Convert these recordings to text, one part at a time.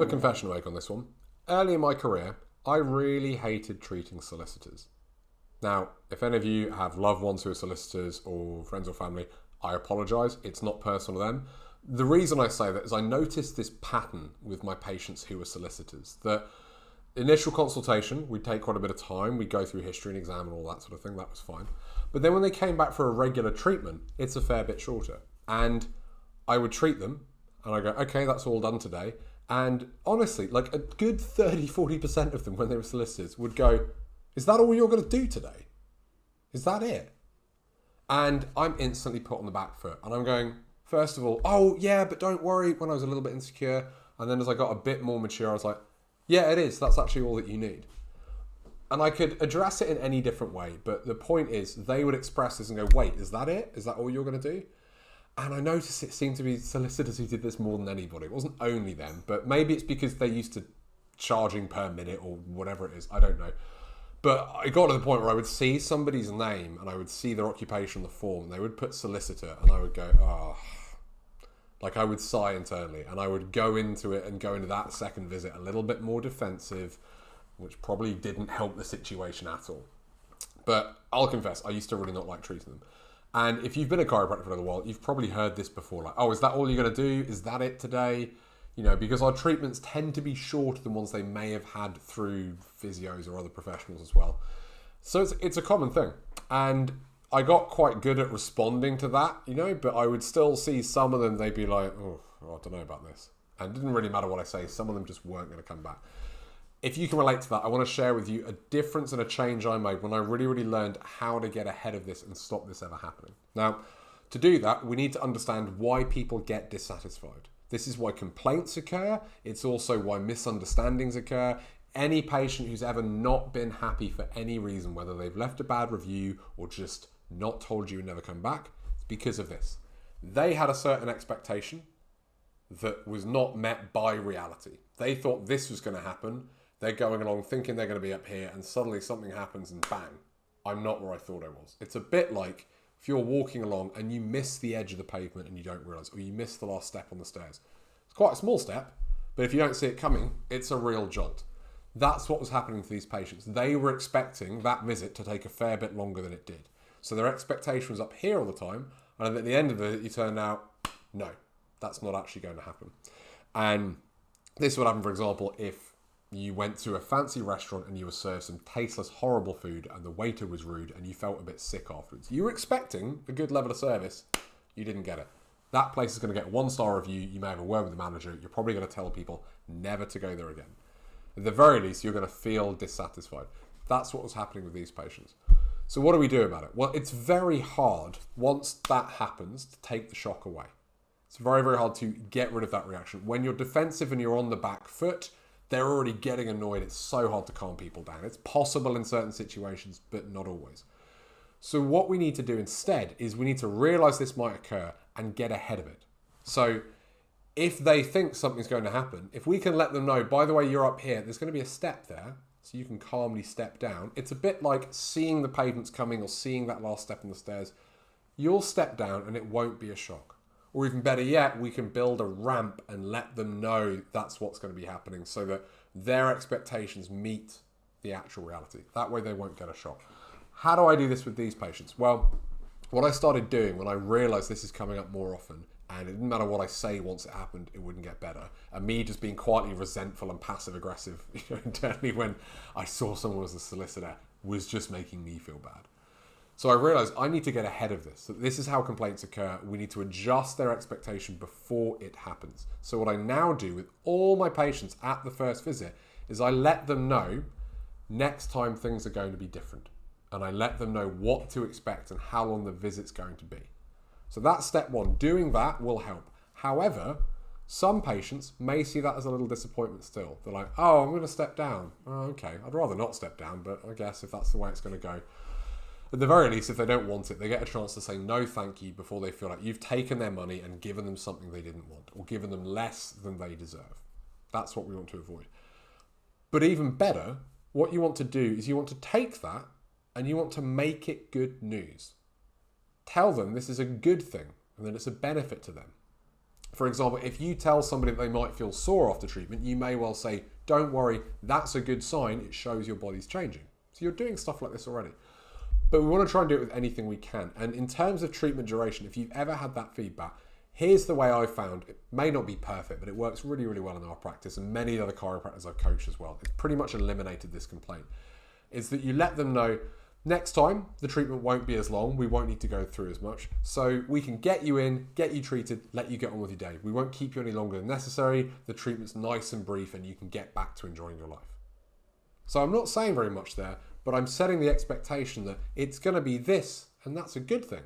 a confession to make on this one. Early in my career, I really hated treating solicitors. Now, if any of you have loved ones who are solicitors or friends or family, I apologise. It's not personal to them. The reason I say that is I noticed this pattern with my patients who were solicitors. That initial consultation, we'd take quite a bit of time. We'd go through history and exam and all that sort of thing. That was fine. But then when they came back for a regular treatment, it's a fair bit shorter. And I would treat them and I go, okay, that's all done today. And honestly, like a good 30-40% of them when they were solicitors would go, is that all you're going to do today? Is that it? And I'm instantly put on the back foot. And I'm going, first of all, oh yeah, but don't worry, when I was a little bit insecure. And then as I got a bit more mature, I was like, yeah, it is. That's actually all that you need. And I could address it in any different way. But the point is, they would express this and go, wait, is that it? Is that all you're going to do? And I noticed it seemed to be solicitors who did this more than anybody. It wasn't only them, but maybe it's because they're used to charging per minute or whatever it is. I don't know. But I got to the point where I would see somebody's name and I would see their occupation on the form and they would put solicitor and I would go, oh, like I would sigh internally and I would go into it and go into that second visit a little bit more defensive, which probably didn't help the situation at all. But I'll confess, I used to really not like treating them. And if you've been a chiropractor for a little while, you've probably heard this before, like, oh, is that all you're going to do? Is that it today? You know, because our treatments tend to be shorter than ones they may have had through physios or other professionals as well. So it's a common thing. And I got quite good at responding to that, you know, but I would still see some of them, they'd be like, oh, I don't know about this. And it didn't really matter what I say. Some of them just weren't going to come back. If you can relate to that, I want to share with you a difference and a change I made when I really learned how to get ahead of this and stop this ever happening. Now, to do that, we need to understand why people get dissatisfied. This is why complaints occur. It's also why misunderstandings occur. Any patient who's ever not been happy for any reason, whether they've left a bad review or just not told you and never come back, it's because of this. They had a certain expectation that was not met by reality. They thought this was going to happen. They're going along thinking they're going to be up here and suddenly something happens and bang, I'm not where I thought I was. It's a bit like if you're walking along and you miss the edge of the pavement and you don't realise, or you miss the last step on the stairs. It's quite a small step, but if you don't see it coming, it's a real jolt. That's what was happening to these patients. They were expecting that visit to take a fair bit longer than it did. So their expectation was up here all the time, and at the end of it, you turn out, no, that's not actually going to happen. And this would happen, for example, if you went to a fancy restaurant and you were served some tasteless, horrible food and the waiter was rude and you felt a bit sick afterwards. You were expecting a good level of service. You didn't get it. That place is going to get a 1-star review. You may have a word with the manager. You're probably going to tell people never to go there again. At the very least, you're going to feel dissatisfied. That's what was happening with these patients. So what do we do about it? Well, it's very hard once that happens to take the shock away. It's very hard to get rid of that reaction. When you're defensive and you're on the back foot, they're already getting annoyed. It's so hard to calm people down. It's possible in certain situations, but not always. So what we need to do instead is we need to realize this might occur and get ahead of it. So if they think something's going to happen, if we can let them know, by the way, you're up here, there's going to be a step there, so you can calmly step down. It's a bit like seeing the pavements coming or seeing that last step on the stairs. You'll step down and it won't be a shock. Or even better yet, we can build a ramp and let them know that's what's going to be happening so that their expectations meet the actual reality. That way they won't get a shock. How do I do this with these patients? Well, what I started doing when I realized this is coming up more often, and it didn't matter what I say once it happened, it wouldn't get better. And me just being quietly resentful and passive aggressive, internally when I saw someone as a solicitor was just making me feel bad. So I realized I need to get ahead of this. So this is how complaints occur. We need to adjust their expectation before it happens. So what I now do with all my patients at the first visit is I let them know next time things are going to be different. And I let them know what to expect and how long the visit's going to be. So that's step one. Doing that will help. However, some patients may see that as a little disappointment still. They're like, oh, I'm going to step down. Oh, okay. I'd rather not step down, but I guess if that's the way it's going to go. At the very least, if they don't want it, they get a chance to say no thank you before they feel like you've taken their money and given them something they didn't want or given them less than they deserve. That's what we want to avoid. But even better, what you want to do is you want to take that and you want to make it good news. Tell them this is a good thing and that it's a benefit to them. For example, if you tell somebody that they might feel sore after treatment, you may well say, don't worry, that's a good sign, it shows your body's changing. So you're doing stuff like this already. But we want to try and do it with anything we can. And in terms of treatment duration, if you've ever had that feedback, here's the way I've found, it may not be perfect, but it works really, really well in our practice and many other chiropractors I've coached as well. It's pretty much eliminated this complaint. Is that you let them know, next time the treatment won't be as long, we won't need to go through as much. So we can get you in, get you treated, let you get on with your day. We won't keep you any longer than necessary. The treatment's nice and brief and you can get back to enjoying your life. So I'm not saying very much there, but I'm setting the expectation that it's going to be this, and that's a good thing.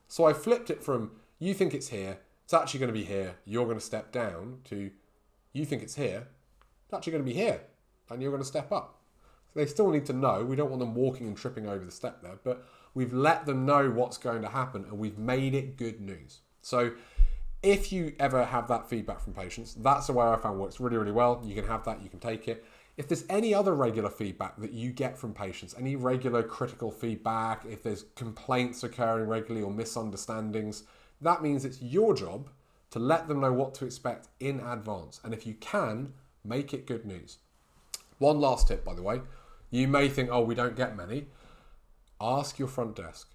So I flipped it from, you think it's here, it's actually going to be here, you're going to step down, to, you think it's here, it's actually going to be here, and you're going to step up. So they still need to know, we don't want them walking and tripping over the step there, but we've let them know what's going to happen, and we've made it good news. So if you ever have that feedback from patients, that's the way I found works really, really well. You can have that, you can take it. If there's any other regular feedback that you get from patients, any regular critical feedback, if there's complaints occurring regularly or misunderstandings, that means it's your job to let them know what to expect in advance. And if you can, make it good news. One last tip, by the way. You may think, oh, we don't get many. Ask your front desk.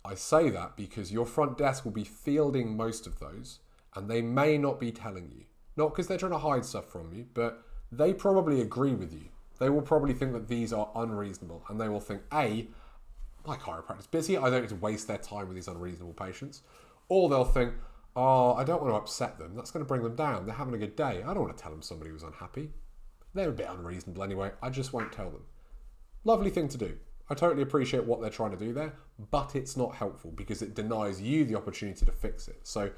I say that because your front desk will be fielding most of those, and they may not be telling you. Not because they're trying to hide stuff from you, but they probably agree with you. They will probably think that these are unreasonable, and they will think, A, my chiropractor's busy, I don't need to waste their time with these unreasonable patients. Or they'll think, oh, I don't want to upset them, that's going to bring them down, they're having a good day, I don't want to tell them somebody was unhappy. They're a bit unreasonable anyway, I just won't tell them. Lovely thing to do. I totally appreciate what they're trying to do there, but it's not helpful because it denies you the opportunity to fix it. So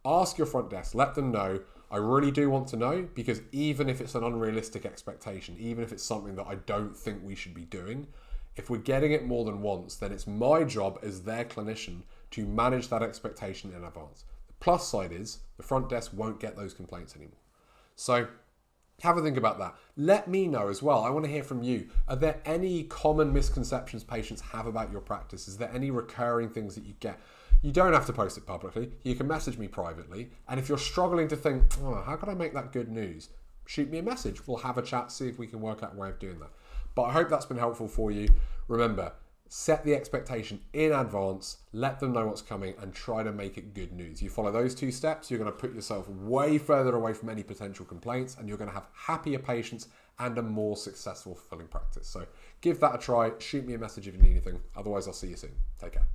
ask your front desk, let them know, I really do want to know, because even if it's an unrealistic expectation, even if it's something that I don't think we should be doing, if we're getting it more than once, then it's my job as their clinician to manage that expectation in advance. The plus side is the front desk won't get those complaints anymore. So have a think about that. Let me know as well. I want to hear from you. Are there any common misconceptions patients have about your practice? Is there any recurring things that you get? You don't have to post it publicly. You can message me privately. And if you're struggling to think, oh, how can I make that good news? Shoot me a message. We'll have a chat, see if we can work out a way of doing that. But I hope that's been helpful for you. Remember, set the expectation in advance, let them know what's coming, and try to make it good news. You follow those two steps, you're going to put yourself way further away from any potential complaints, and you're going to have happier patients and a more successful, fulfilling practice. So give that a try. Shoot me a message if you need anything. Otherwise, I'll see you soon. Take care.